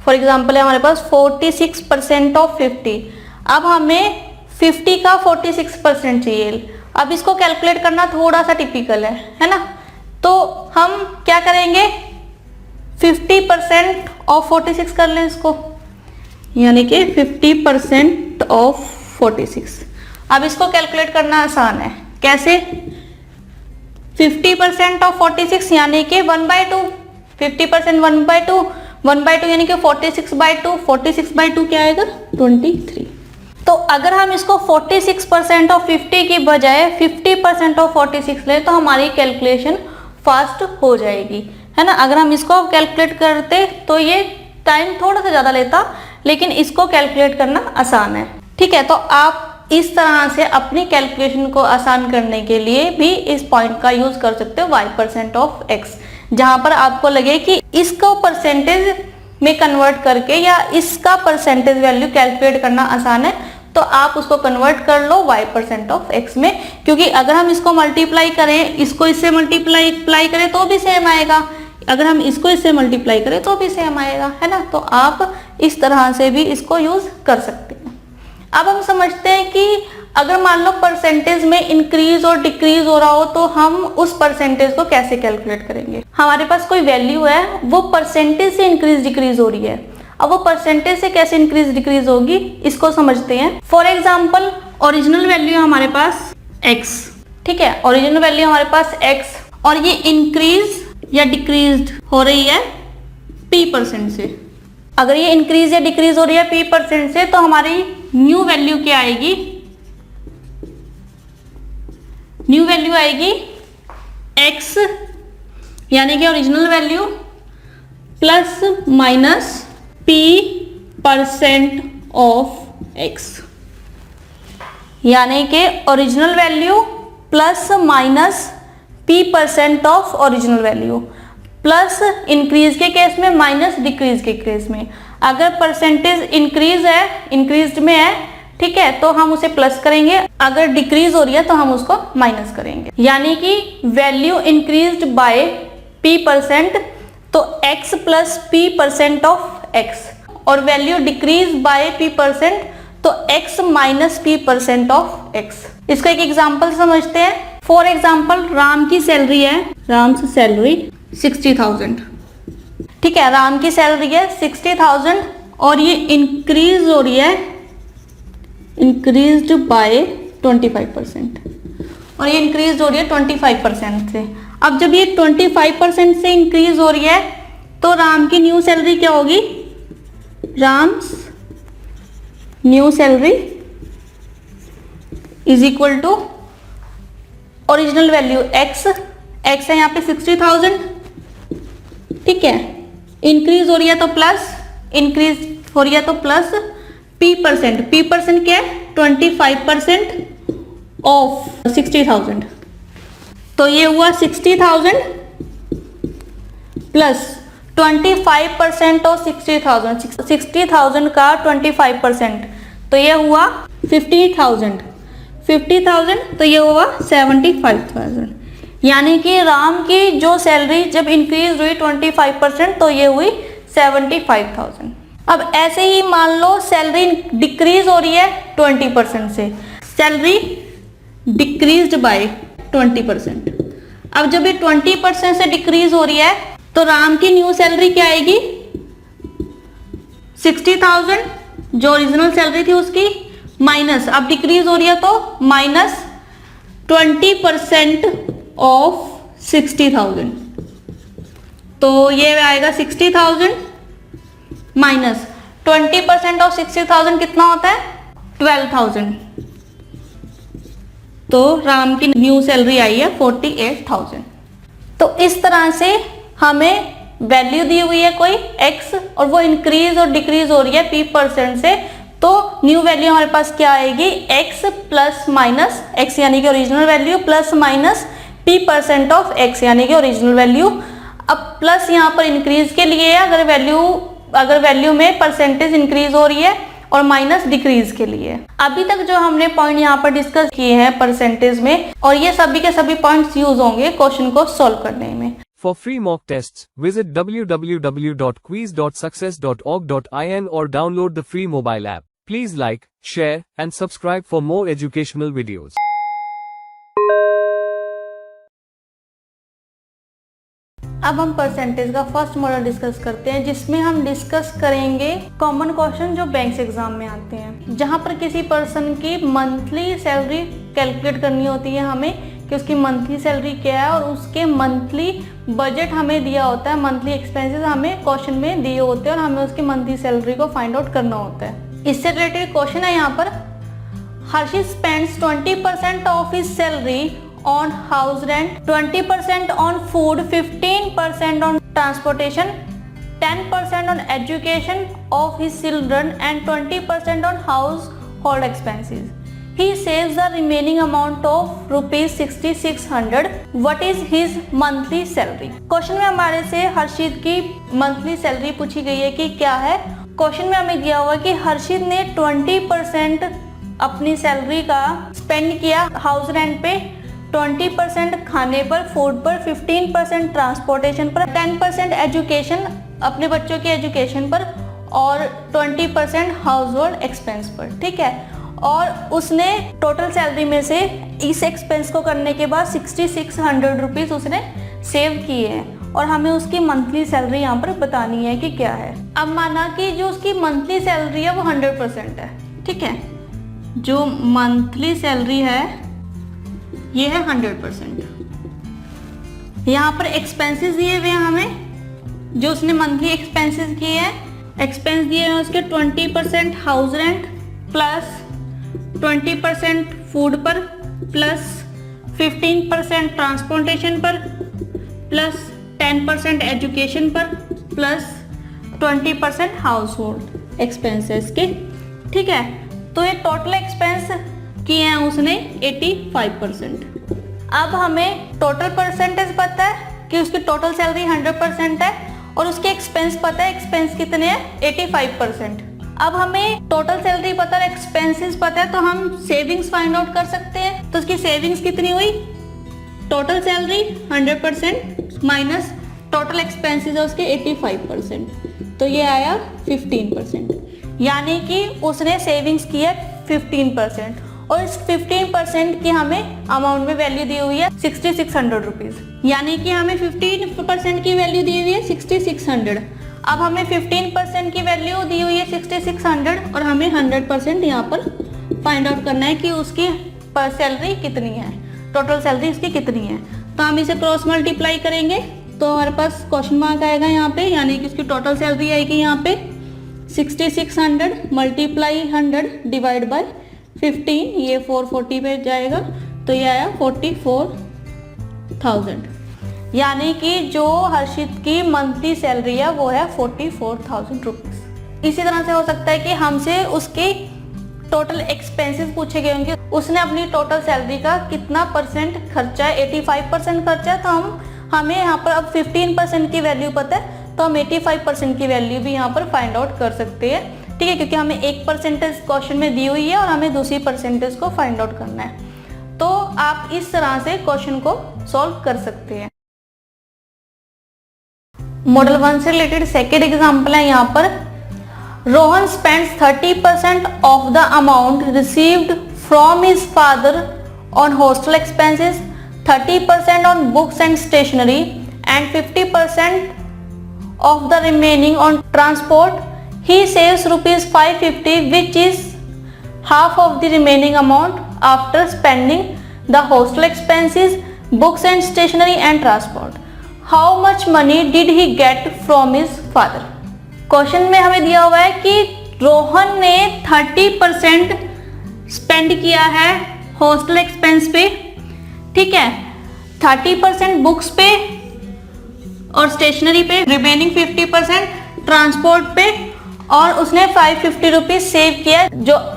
for example है हमारे पास 46% ऑफ 50। अब हमें 50 का 46% चाहिए। अब इसको कैलकुलेट करना थोड़ा सा टिपिकल है ना। तो हम क्या करेंगे, 50% ऑफ 46 कर लें इसको, यानी कि 50% ऑफ 46। अब इसको कैलकुलेट करना आसान है, कैसे, 50% ऑफ 46 यानी कि 1/2, 50% 1/2, 1/2 यानी कि 46/2, 46/2 क्या आएगा, 23। तो अगर हम इसको 46% ऑफ 50 की बजाय 50% ऑफ 46 ले तो हमारी कैलकुलेशन फास्ट हो जाएगी, है ना। अगर हम इसको कैलकुलेट करते तो ये टाइम थोड़ा सा ज़्यादा लेता, लेकिन इसको कैलकुलेट करना आसान है, ठीक है। तो आप इस तरह से अपनी कैलकुलेशन को आसान करने के लिए भी इस पॉइंट का यूज कर सकते हो, y% ऑफ x, जहां पर आपको लगे कि इसको परसेंटेज में कन्वर्ट करके या इसका परसेंटेज वैल्यू कैलकुलेट करना आसान है, तो आप उसको कन्वर्ट कर लो y% ऑफ x में, क्योंकि अगर हम इसको मल्टीप्लाई करें, इसको इससे मल्टीप्लाई करें तो भी सेम आएगा, अगर हम इसको इससे मल्टीप्लाई करें तो भी सेम आएगा, है ना। तो आप इस तरह से भी इसको यूज कर सकते हैं। अब हम समझते हैं कि अगर मान लो परसेंटेज में इंक्रीज और डिक्रीज हो रहा हो तो हम उस परसेंटेज को कैसे कैलकुलेट करेंगे। हमारे पास कोई वैल्यू है, वो परसेंटेज से इंक्रीज डिक्रीज हो रही है, अब वो परसेंटेज से कैसे इंक्रीज डिक्रीज होगी इसको समझते हैं। फॉर एग्जाम्पल ओरिजिनल वैल्यू है हमारे पास x, ठीक है, ओरिजिनल वैल्यू हमारे पास x, और ये इंक्रीज या डिक्रीज हो रही है p% से। अगर ये इंक्रीज या डिक्रीज हो रही है p% से तो हमारी न्यू वैल्यू क्या आएगी, न्यू वैल्यू आएगी x, यानी कि original value plus minus p% of x, यानी कि original value plus minus p% of original value, plus increase के केस में माइनस डिक्रीज के केस में। अगर परसेंटेज इंक्रीज है, इंक्रीज में है, ठीक है, तो हम उसे प्लस करेंगे, अगर डिक्रीज हो रही है तो हम उसको माइनस करेंगे, यानी कि वैल्यू इंक्रीज्ड बाय p%, तो x plus p% of x, और वैल्यू डिक्रीज बाय p%, तो x minus p% of x। इसका एक एग्जांपल समझते हैं। फॉर एग्जांपल राम की सैलरी है, राम की सैलरी 60,000, ठीक है, राम की सैलरी है 60,000 और ये इंक्रीज हो रही है, इंक्रीज्ड बाय 25%, और ये इंक्रीज हो रही है 25% से। अब जब ये 25% से इंक्रीज हो रही है तो राम की न्यू सैलरी क्या होगी, Ram's new salary is equal to original value x, x है यहाँ पे 60,000, ठीक है, इंक्रीज हो रही है तो प्लस, इंक्रीज हो रही है तो plus p percent, p percent क्या है 25% ऑफ 60,000, तो ये हुआ 60,000 प्लस 25% ऑफ 60,000, 60,000 का 25%, तो ये हुआ 50,000, 50,000 तो ये हुआ 75,000, यानी कि राम की जो सैलरी जब इंक्रीज हुई 25% तो ये हुई 75,000। अब ऐसे ही मान लो सैलरी डिक्रीज हो रही है 20% से, सैलरी डिक्रीज्ड बाय 20%। अब जब ये 20% से डिक्रीज हो रही है तो राम की न्यू सैलरी क्या आएगी 60,000 जो ओरिजिनल सैलरी थी उसकी, माइनस, अब डिक्रीज हो रही है तो माइनस 20% ऑफ 60,000, तो ये आएगा 60,000 माइनस 20% ऑफ 60,000 कितना होता है 12,000, तो राम की न्यू सैलरी आई है 48,000। तो इस तरह से हमें वैल्यू दी हुई है कोई x और वो इंक्रीज और डिक्रीज हो रही है p परसेंट से, तो न्यू वैल्यू हमारे पास क्या आएगी x प्लस माइनस x यानी कि original value plus minus p percent of x यानी कि ओरिजिनल वैल्यू। अब प्लस यहाँ पर इंक्रीज के लिए है, अगर वैल्यू में परसेंटेज इंक्रीज हो रही है, और माइनस डिक्रीज के लिए। अभी तक जो हमने पॉइंट यहाँ पर डिस्कस किए हैं परसेंटेज में, और ये सभी के सभी पॉइंट्स यूज होंगे क्वेश्चन को सॉल्व करने में। For free mock tests, visit www.quiz.success.org.in or download the free mobile app. Please like, share, and subscribe for more educational videos. अब हम परसेंटेज का फर्स्ट मॉडल डिस्कस करते हैं, जिसमें हम डिस्कस करेंगे कॉमन क्वेश्चन जो बैंक्स एग्जाम में आते हैं, जहां पर किसी पर्सन की मंथली सैलरी कैलकुलेट करनी होती है हमें कि उसकी मंथली सैलरी क्या है, और उसके मंथली बजट हमें दिया होता है, मंथली एक्सपेंसेस हमें क्वेश्चन में दिए होते हैं, और हमें उसकी मंथली सैलरी को फाइंड आउट करना होता है। इससे रिलेटेड क्वेश्चन है यहाँ पर, Harshit spends 20% of his salary on house rent, 20% on food, 15% on transportation, 10% on education of his children, and 20% on household expenses. He saves the remaining amount of rupees 6,600. What is his monthly salary? Question में हमारे से हर्षित की monthly salary पूछी गई है कि क्या है। क्वेश्चन में हमें दिया हुआ कि हर्षित ने 20% अपनी सैलरी का स्पेंड किया हाउस रेंट पे, 20% खाने पर, फूड पर, 15% ट्रांसपोर्टेशन पर, 10% एजुकेशन अपने बच्चों की एजुकेशन पर, और 20% हाउस होल्ड एक्सपेंस पर, ठीक है। और उसने टोटल सैलरी में से इस एक्सपेंस को करने के बाद 6,600 रुपीज़ उसने सेव किए हैं, और हमें उसकी मंथली सैलरी यहाँ पर बतानी है कि क्या है। अब माना कि जो उसकी मंथली सैलरी है वो 100% है, ठीक है, जो मंथली सैलरी है ये है 100%। यहाँ पर एक्सपेंसेस दिए हुए हैं हमें, जो उसने मंथली एक्सपेंसेस किए हैं, एक्सपेंस दिए हैं उसके 20% हाउस रेंट प्लस 20% फूड पर प्लस 15% ट्रांसपोर्टेशन पर प्लस 10% एजुकेशन पर प्लस 20% हाउस होल्ड एक्सपेंसेस के, ठीक है। तो ये टोटल एक्सपेंस किए हैं उसने 85%। अब हमें टोटल परसेंटेज पता है कि उसकी टोटल सैलरी 100% है, और उसके एक्सपेंस पता है, एक्सपेंस कितने हैं 85%। अब हमें टोटल सैलरी पता है, एक्सपेंसेस पता है, तो हम सेविंग्स फाइंड आउट कर सकते हैं। तो उसकी सेविंग्स कितनी हुई, total salary 100% minus total expenses है उसके 85%, तो ये आया 15%, यानी कि उसने सेविंग्स की है 15%, और इस 15% की हमें अमाउंट में वैल्यू दी हुई है 6,600 रुपीज़, यानी कि हमें 15% की वैल्यू दी हुई है 6,600। अब हमें 15% की वैल्यू दी हुई है 6,600, और हमें 100% यहाँ पर फाइंड आउट करना है कि उसकी सैलरी कितनी है, टोटल सैलरी इसकी कितनी है। तो हम इसे क्रॉस मल्टीप्लाई करेंगे तो हमारे पास क्वेश्चन मार्क आएगा यहाँ पे, यानी कि उसकी टोटल सैलरी आएगी यहाँ पे 6,600 मल्टीप्लाई 100 डिवाइड बाय 15, ये 440 पे जाएगा तो ये आया 44,000। यानी कि जो हर्षित की मंथली सैलरी है वो है 44,000 रुपीज। इसी तरह से हो सकता है कि हमसे उसके टोटल एक्सपेंसेस पूछे गए होंगे, उसने अपनी टोटल सैलरी का कितना परसेंट खर्चा है, 85% खर्चा है, तो हमें यहाँ पर अब 15% की वैल्यू पता है तो हम 85% की वैल्यू भी यहाँ पर फाइंड आउट कर सकते हैं, ठीक है, क्योंकि हमें एक परसेंटेज क्वेश्चन में दी हुई है और हमें दूसरी परसेंटेज को फाइंड आउट करना है। तो आप इस तरह से क्वेश्चन को सॉल्व कर सकते हैं। मॉडल 1 से रिलेटेड सेकेंड एग्जाम्पल है यहाँ पर, Rohan spends 30% of the amount received from his father on hostel expenses, 30% on books and stationery and 50% of the remaining on transport. He saves rupees 550 which is half of the remaining amount after spending the hostel expenses, books and stationery and transport. How much money did he get from his father? Question में हमें दिया हुआ है कि रोहन ने 30% spend किया है hostel expense पे, ठीक है, 30% बुक्स पे और स्टेशनरी पे, रिमेनिंग 50% ट्रांसपोर्ट पे, और उसने 550 रुपीज सेव किया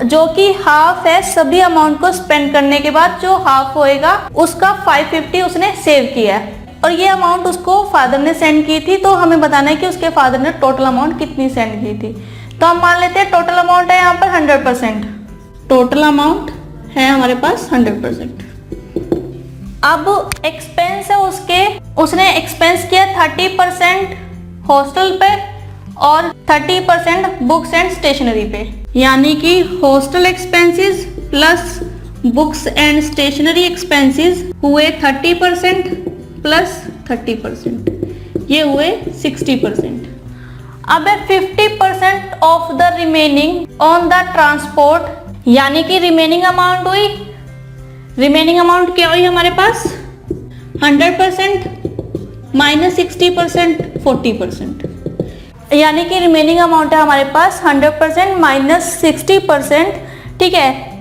जो कि हाफ है सभी अमाउंट को स्पेंड करने के बाद, जो हाफ होएगा उसका 550 उसने सेव किया है। और ये अमाउंट उसको फादर ने सेंड की थी, तो हमें बताना है कि उसके फादर ने टोटल अमाउंट कितनी सेंड की थी। तो हम मान लेते हैं टोटल अमाउंट है यहाँ पर 100%, टोटल अमाउंट है हमारे पास 100%। अब एक्सपेंस है उसने एक्सपेंस किया 30% हॉस्टल पे और 30% बुक्स एंड स्टेशनरी पे, यानी कि hostel expenses plus books and stationery expenses हुए 30% प्लस 30%, ये हुए 60%। अब है 50% of the remaining on the transport, यानी कि रिमेनिंग अमाउंट हुई, रिमेनिंग अमाउंट क्या हुई हमारे पास 100% माइनस 60% 40%, यानी कि रिमेनिंग अमाउंट है हमारे पास 100% माइनस 60%, ठीक है,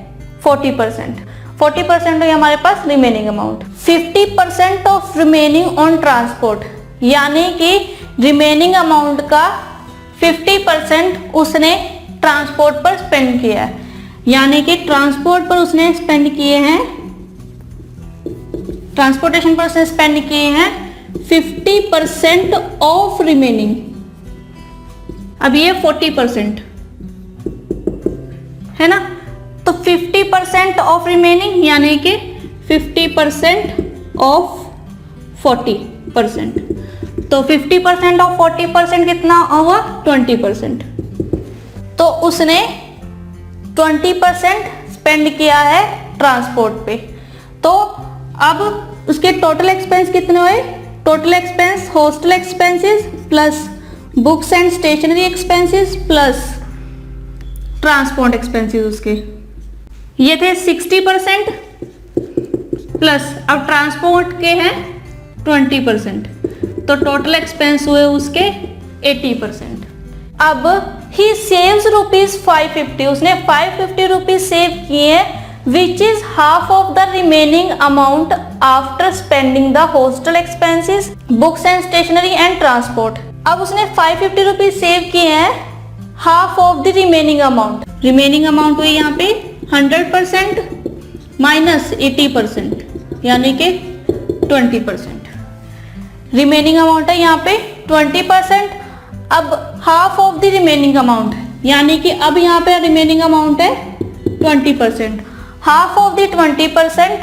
40% है हमारे पास remaining amount. 50% of remaining on transport, यानी कि रिमेनिंग अमाउंट का 50% उसने ट्रांसपोर्ट पर स्पेंड किया है, यानी कि ट्रांसपोर्ट पर उसने स्पेंड किए हैं, ट्रांसपोर्टेशन पर उसने स्पेंड किए हैं 50% ऑफ रिमेनिंग। अब ये 40% है ना, तो 50% ऑफ रिमेनिंग यानी कि 50% ऑफ 40%, तो 50% ऑफ 40% कितना हुआ 20%, तो उसने 20% स्पेंड किया है ट्रांसपोर्ट पे। तो अब उसके टोटल एक्सपेंस कितने हुए, total expense hostel expenses plus books and stationery expenses plus transport expenses उसके, ये थे 60% प्लस अब ट्रांसपोर्ट के हैं 20%, तो टोटल एक्सपेंस हुए उसके 80%। अब ही सेव्स रुपीज 550, उसने 550 रुपीज सेव किए which is half of the remaining amount after spending the hostel expenses, books and stationery and transport. अब उसने 550 रुपीज सेव किए हैं half of the remaining amount, remaining amount हुई यहाँ पे 100% माइनस 80%, यानी कि 20%, रिमेनिंग अमाउंट है यहाँ पे 20%। अब half of the remaining amount, यानी कि अब यहाँ पे रिमेनिंग अमाउंट है 20%, half of the 20%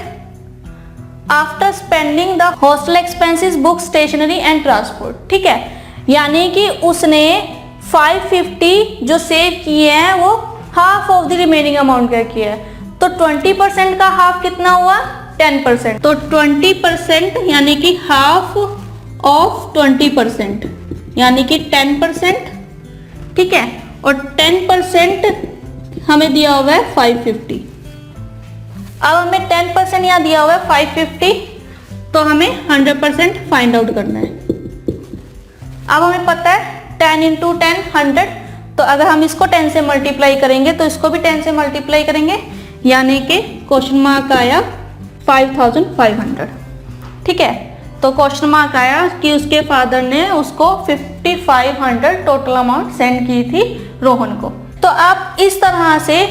after spending the hostel expenses, book, stationery and transport, ठीक है, यानी कि उसने 550 जो सेव किए हैं वो half of the remaining amount का किया है, तो 20% का हाफ कितना हुआ 10%, तो 20% यानी कि हाफ ऑफ 20% यानी कि 10%, ठीक है, और 10% हमें दिया हुआ है 550। अब हमें 10% यहाँ दिया हुआ है 550, तो हमें 100% फाइंड आउट करना है। अब हमें पता है 10 इंटू 10 100, तो अगर हम इसको 10 से मल्टीप्लाई करेंगे तो इसको भी 10 से मल्टीप्लाई करेंगे, यानी कि क्वेश्चन मार्क आया 5500। ठीक है, तो क्वेश्चन मार्क आया कि उसके फादर ने उसको 5500 टोटल अमाउंट सेंड की थी रोहन को। तो आप इस तरह से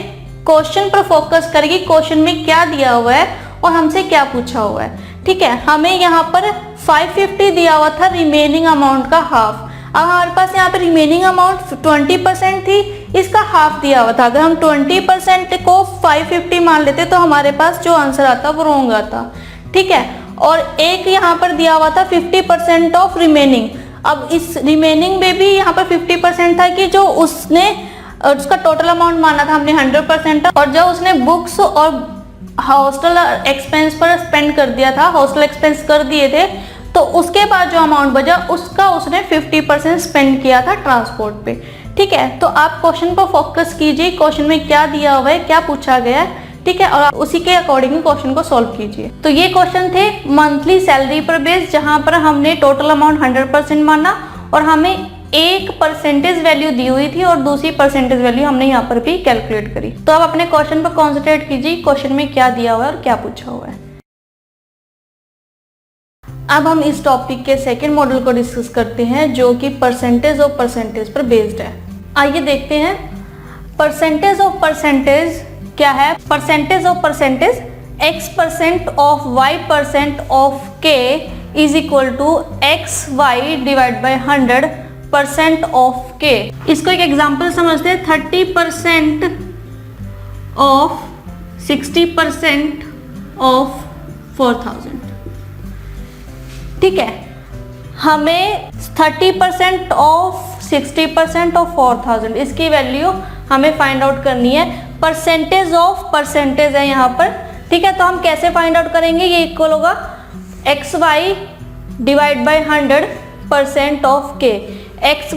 क्वेश्चन पर फोकस करेंगे, क्वेश्चन में क्या दिया हुआ है और हमसे क्या पूछा हुआ है। ठीक है, हमें यहाँ पर 550 दिया हुआ था रिमेनिंग अमाउंट का हाफ। अब हमारे पास यहाँ पे रिमेनिंग अमाउंट 20% थी, इसका हाफ दिया हुआ था। अगर हम 20% को 550 मान लेते तो हमारे पास जो आंसर आता वो रॉन्ग आता। ठीक है, और एक यहाँ पर दिया हुआ था 50% ऑफ रिमेनिंग। अब इस रिमेनिंग में भी यहाँ पर 50% था कि जो उसने उसका टोटल अमाउंट माना था हमने 100% था, और जो उसने बुक्स और हॉस्टल एक्सपेंस पर स्पेंड कर दिया था, हॉस्टल एक्सपेंस कर दिए थे, तो उसके बाद जो अमाउंट बचा उसका उसने 50% स्पेंड किया था ट्रांसपोर्ट पे। ठीक है, तो आप क्वेश्चन पर फोकस कीजिए, क्वेश्चन में क्या दिया हुआ है, क्या पूछा गया है। ठीक है, और आप उसी के अकॉर्डिंग क्वेश्चन को सॉल्व कीजिए। तो ये क्वेश्चन थे मंथली सैलरी पर बेस्ड, जहां पर हमने टोटल अमाउंट 100% माना और हमें एक परसेंटेज वैल्यू दी हुई थी और दूसरी परसेंटेज वैल्यू हमने यहाँ पर भी कैलकुलेट करी। तो आप अपने क्वेश्चन पर कॉन्सेंट्रेट कीजिए, क्वेश्चन में क्या दिया हुआ है और क्या पूछा हुआ है। अब हम इस टॉपिक के सेकेंड मॉडल को डिस्कस करते हैं, जो कि परसेंटेज ऑफ परसेंटेज पर बेस्ड है। आइए देखते हैं परसेंटेज ऑफ परसेंटेज क्या है। Percentage of percentage x% of y% of k is equal to xy divide by 100% of k। इसको एक एग्जांपल समझते हैं। 30% ऑफ 60% ऑफ 4000। ठीक है, हमें 30% ऑफ 60% ऑफ 4000 इसकी वैल्यू हमें फाइंड आउट करनी है। परसेंटेज ऑफ परसेंटेज है यहाँ पर। ठीक है, तो हम कैसे फाइंड आउट करेंगे, ये इक्वल होगा xy divide by 100% of k। x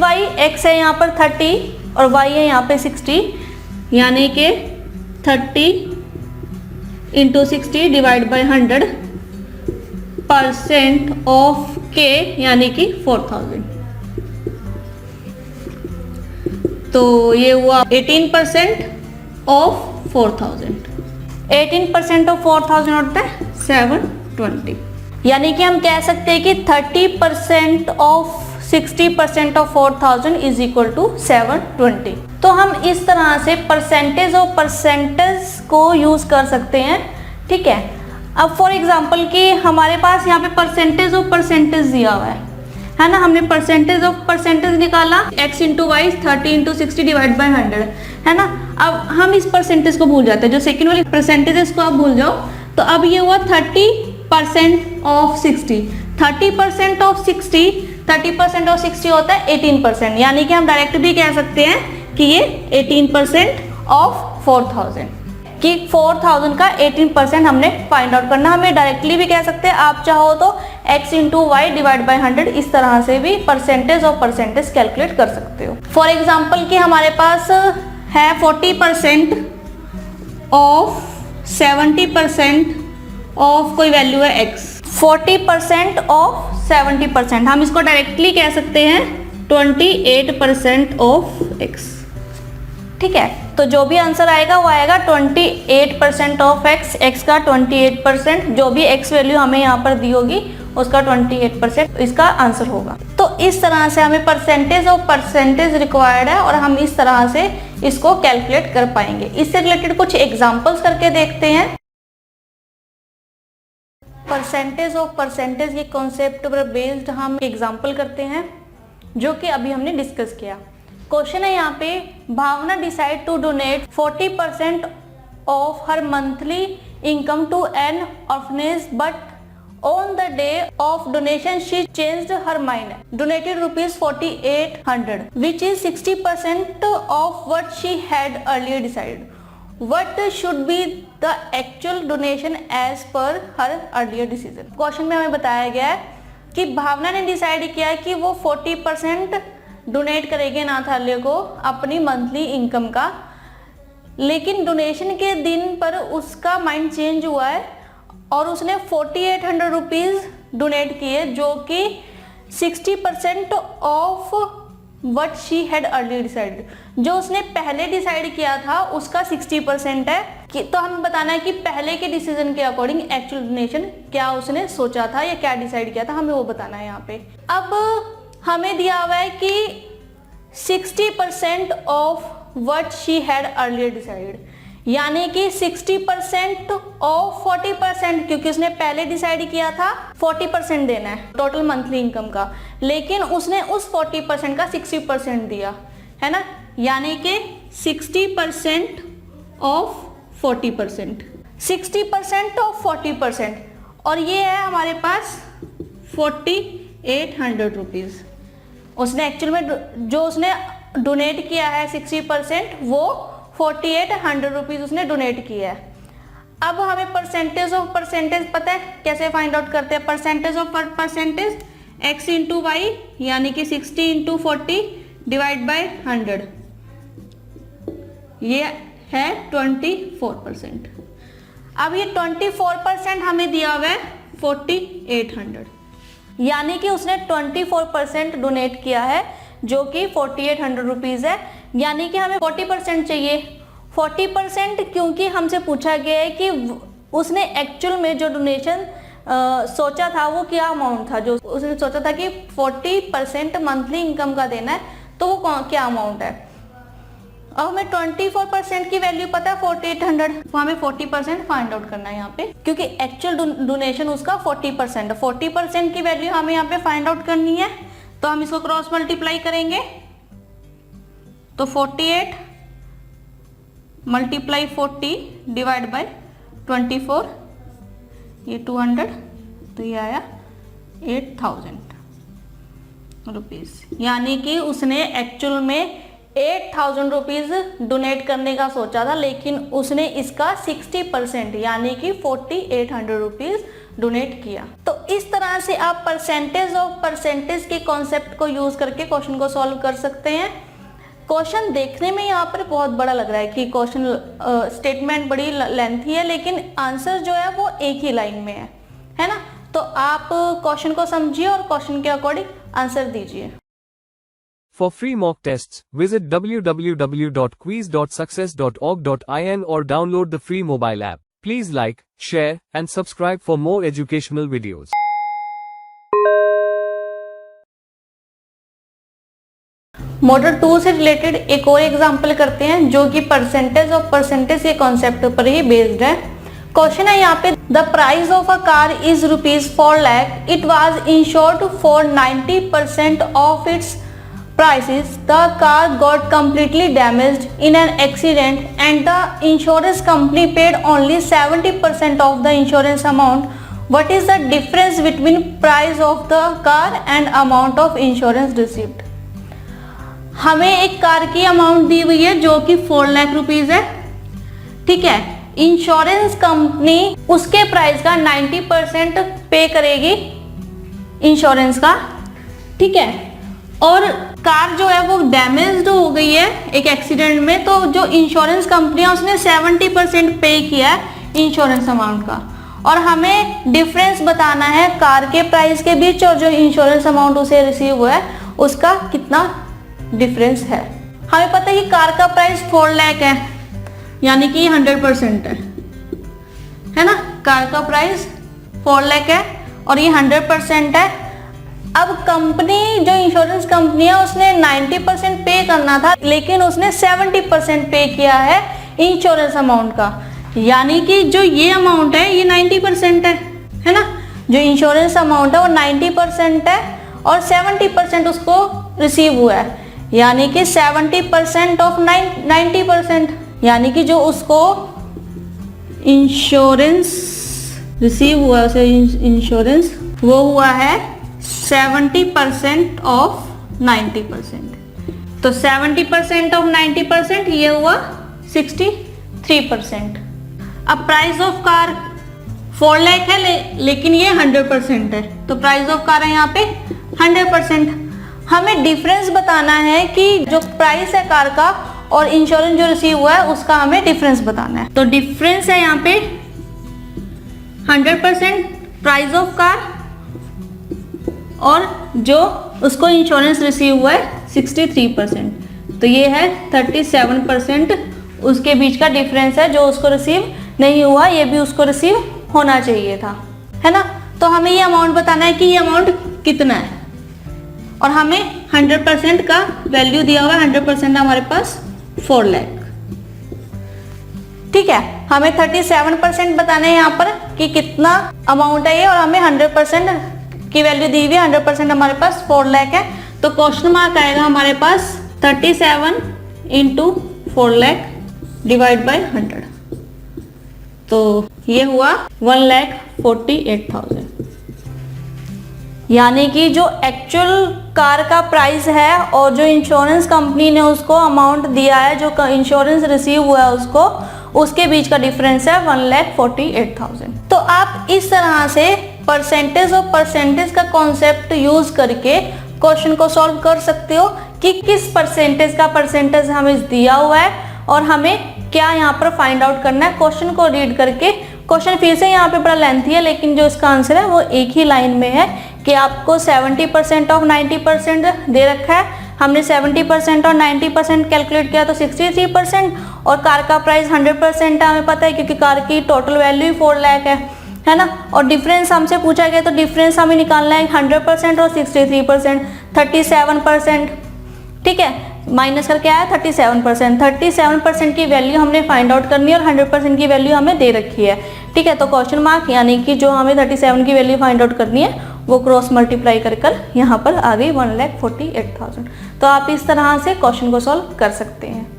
है यहाँ पर 30 और y है यहाँ पे 60, यानी कि 30 into 60 divide by 100% of k यानी कि 4000। तो ये हुआ 18% ऑफ 4000। 18% ऑफ 4000 होता है 720। यानी कि हम कह सकते हैं कि 30% of 60% of 4000 is equal to 720। तो हम इस तरह से परसेंटेज ऑफ परसेंटेज को यूज कर सकते हैं। ठीक है, अब फॉर एग्जांपल कि हमारे पास यहाँ पे परसेंटेज ऑफ परसेंटेज दिया हुआ है ना। हमने परसेंटेज ऑफ परसेंटेज निकाला, x into Y 30 into 60 divide by 100 है ना। अब हम इस परसेंटेज को भूल जाते हैं, जो सेकेंड वाली परसेंटेज को आप भूल जाओ। तो अब ये हुआ 30% ऑफ 60। 30% ऑफ 60, 30% ऑफ 60 होता है 18%, यानी कि हम डायरेक्ट भी कह सकते हैं कि ये 18% ऑफ 4000, कि 4000 का 18% हमने फाइंड आउट करना। हमें डायरेक्टली भी कह सकते हैं, आप चाहो तो x into Y divide by 100 इस तरह से भी परसेंटेज ऑफ परसेंटेज कैलकुलेट कर सकते हो। फॉर एग्जाम्पल कि हमारे पास है 40% ऑफ 70% ऑफ कोई वैल्यू है x। 40% ऑफ 70%, हम इसको डायरेक्टली कह सकते हैं 28% ऑफ x। ठीक है, तो जो भी आंसर आएगा वो आएगा 28% ऑफ x, x का 28%, जो भी x वैल्यू हमें यहाँ पर दी होगी उसका 28% इसका आंसर होगा। तो इस तरह से हमें परसेंटेज ऑफ परसेंटेज रिक्वायर्ड है और हम इस तरह से इसको कैलकुलेट कर पाएंगे। इससे रिलेटेड कुछ एग्जांपल्स करके देखते हैं। परसेंटेज ऑफ परसेंटेज के कॉन्सेप्ट पर बेस्ड हम एग्जांपल करते हैं, जो कि अभी हमने डिस्कस किया। क्वेश्चन है यहाँ पे, Bhavna decide to donate 40% of her monthly income to an orphanage, but on the day of donation she changed her mind, donated ₹4800, which is 60% of what she had earlier decided. What should be the actual donation as per her earlier decision? Question में हमें बताया गया है कि भावना ने decide किया कि वो 40% डोनेट करेगी अनाथालय को अपनी मंथली इनकम का, लेकिन डोनेशन के दिन पर उसका माइंड चेंज हुआ है और उसने 4800 रुपीज़ डोनेट किए, जो कि 60% of what she had earlier decided, जो उसने पहले डिसाइड किया था उसका 60% है कि, तो हमें बताना है कि पहले के डिसीजन के अकॉर्डिंग एक्चुअल डोनेशन क्या उसने सोचा था या क्या डिसाइड किया था, हमें वो बताना है यहाँ पे। अब हमें दिया हुआ है कि 60% of what she had earlier decided, यानी कि 60% ऑफ 40%, क्योंकि उसने पहले डिसाइड किया था 40% देना है टोटल मंथली इनकम का, लेकिन उसने उस 40% का 60% दिया है ना, यानी कि 60% ऑफ 40%, 60% ऑफ 40%, और ये है हमारे पास 4800 रुपीज़। उसने एक्चुअल में जो उसने डोनेट किया है 60%, वो 4800 रुपीज़ उसने डोनेट किया है। अब हमें परसेंटेज ऑफ परसेंटेज पता है, कैसे फाइंड आउट करते हैं? Percentage of percentage x into Y, यानी कि 60 इंटू 40 डिवाइड बाई 100, ये है 24%। अब ये 24% हमें दिया हुआ है 4800, यानी कि उसने 24% डोनेट किया है, जो कि 4800 रुपीज़ है, यानी कि हमें 40% चाहिए। 40% क्योंकि हमसे पूछा गया है कि उसने एक्चुअल में जो डोनेशन सोचा था वो क्या अमाउंट था, जो उसने सोचा था कि 40% मंथली इनकम का देना है, तो वो क्या अमाउंट है। अब हमें 24% की वैल्यू पता है 4800, तो हमें 40% फाइंड आउट करना है यहाँ पे, क्योंकि एक्चुअल डोनेशन उसका 40% है। 40% की वैल्यू हमें यहाँ पे फाइंड आउट करनी है, तो हम इसको क्रॉस मल्टीप्लाई करेंगे, तो 48 मल्टीप्लाई 40 डिवाइड बाय 24, ये 200, तो ये आया 8000 रुपीज़, यानी कि उसने एक्चुअल में 8000 रुपीज़ डोनेट करने का सोचा था, लेकिन उसने इसका 60% यानी कि 4800 रुपीज़ डोनेट किया। तो इस तरह से आप परसेंटेज ऑफ परसेंटेज के कॉन्सेप्ट को यूज करके क्वेश्चन को सॉल्व कर सकते हैं। क्वेश्चन देखने में यहाँ पर बहुत बड़ा लग रहा है कि क्वेश्चन स्टेटमेंट बड़ी लेंथी है, लेकिन आंसर जो है वो एक ही लाइन में है ना। तो आप क्वेश्चन को समझिए और क्वेश्चन के अकॉर्डिंग आंसर दीजिए। For free mock tests, visit www.quiz.success.org.in or download the free mobile app. Please like, share, and subscribe for more educational videos. Model 2 से रिलेटेड एक और एग्जांपल करते हैं, जो कि परसेंटेज ऑफ परसेंटेज के कॉन्सेप्ट पर ही बेस्ड है। क्वेश्चन है यहाँ पे, the price of a car is ₹4 lakh, it was insured for 90% of its prices. The car got completely damaged in an accident and the insurance company paid only 70% of the insurance amount. What is the difference between price of the car and amount of insurance received? हमें एक car की amount दी हुई है जो कि 4 lakh rupees है, ठीक है। इंश्योरेंस कंपनी उसके प्राइस का 90% पे करेगी इंश्योरेंस का, ठीक है। और कार जो है वो डैमेज्ड हो गई है एक एक्सीडेंट में, तो जो इंश्योरेंस कंपनी है उसने 70% पे किया है इंश्योरेंस अमाउंट का, और हमें डिफरेंस बताना है कार के प्राइस के बीच और जो इंश्योरेंस अमाउंट उसे रिसीव हुआ है उसका कितना डिफरेंस है। हमें पता है कि कार का प्राइस 4 लाख है, यानी कि 100% है ना। कार का प्राइस 4 लाख है और ये 100% है। अब कंपनी जो इंश्योरेंस कंपनी है उसने 90% पे करना था, लेकिन उसने 70% पे किया है इंश्योरेंस अमाउंट का, यानी कि जो ये अमाउंट है ये 90% है ना। जो इंश्योरेंस अमाउंट है वो 90% है और 70% उसको रिसीव हुआ है, यानी कि 70% ऑफ 90%, यानी कि जो उसको इंश्योरेंस रिसीव हुआ उसे इंश्योरेंस वो हुआ है 70% ऑफ 90%। तो 70% ऑफ 90% ये हुआ 63%। अब प्राइस ऑफ कार 4 लाख है लेकिन ये 100% है, तो प्राइस ऑफ कार है यहाँ पे 100%। हमें डिफरेंस बताना है कि जो प्राइस है कार का और इंश्योरेंस जो रिसीव हुआ है उसका हमें डिफरेंस बताना है। तो डिफरेंस है यहाँ पे 100% प्राइस ऑफ कार और जो उसको इंश्योरेंस रिसीव हुआ है 63%, तो ये है 37% उसके बीच का डिफरेंस है, जो उसको रिसीव नहीं हुआ ये भी उसको रिसीव होना चाहिए था, है ना। तो हमें ये अमाउंट बताना है कि ये अमाउंट कितना है, और हमें 100% का वैल्यू दिया हुआ है, 100% हमारे पास 4 लाख, ठीक है। हमें 37% बताना है यहाँ पर कि कितना अमाउंट है ये, और हमें 100% की वैल्यू दी हुई है, 100% हमारे पास 4 लाख है। तो क्वेश्चन मार्क आएगा हमारे पास 37 इंटू 4 लाख डिवाइड बाय 100, तो ये हुआ 1,48,000, यानी कि जो एक्चुअल कार का प्राइस है और जो इंश्योरेंस कंपनी ने उसको अमाउंट दिया है, जो इंश्योरेंस रिसीव हुआ है उसको, उसके बीच का डिफरेंस है 1,48,000। तो आप इस तरह से परसेंटेज और परसेंटेज का कॉन्सेप्ट यूज करके क्वेश्चन को सॉल्व कर सकते हो कि किस परसेंटेज का परसेंटेज हमें दिया हुआ है और हमें क्या यहाँ पर फाइंड आउट करना है। क्वेश्चन को रीड करके, क्वेश्चन फिर से यहाँ पे बड़ा लेंथी है, लेकिन जो इसका आंसर है वो एक ही लाइन में है कि आपको 70% ऑफ 90% दे रखा है। हमने 70% और 90% कैलकुलेट किया तो 63%, और कार का प्राइस 100% है, हमें पता है क्योंकि कार की टोटल वैल्यू ही 4 लाख है ना। और डिफरेंस हमसे पूछा गया, तो डिफरेंस हमें निकालना है 100% और 63%, 37%, ठीक है, माइनस करके आया 37%। 37% की वैल्यू हमने फाइंड आउट करनी है और 100% की वैल्यू हमें दे रखी है, ठीक है। तो क्वेश्चन मार्क यानी कि जो हमें 37 की वैल्यू फाइंड आउट करनी है वो क्रॉस मल्टीप्लाई कर यहाँ पर आ गई 1,48,000। तो आप इस तरह से क्वेश्चन को सॉल्व कर सकते हैं।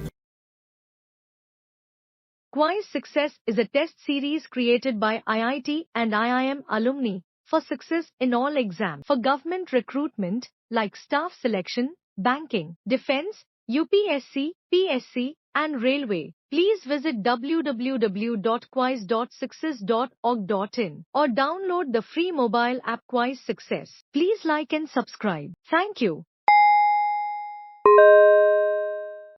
Quiz Success is a test series created by IIT and IIM alumni for success in all exams for government recruitment like staff selection, banking, defense, UPSC, PSC, and railway. Please visit www.quiz.success.org.in or download the free mobile app Quiz Success. Please like and subscribe. Thank you.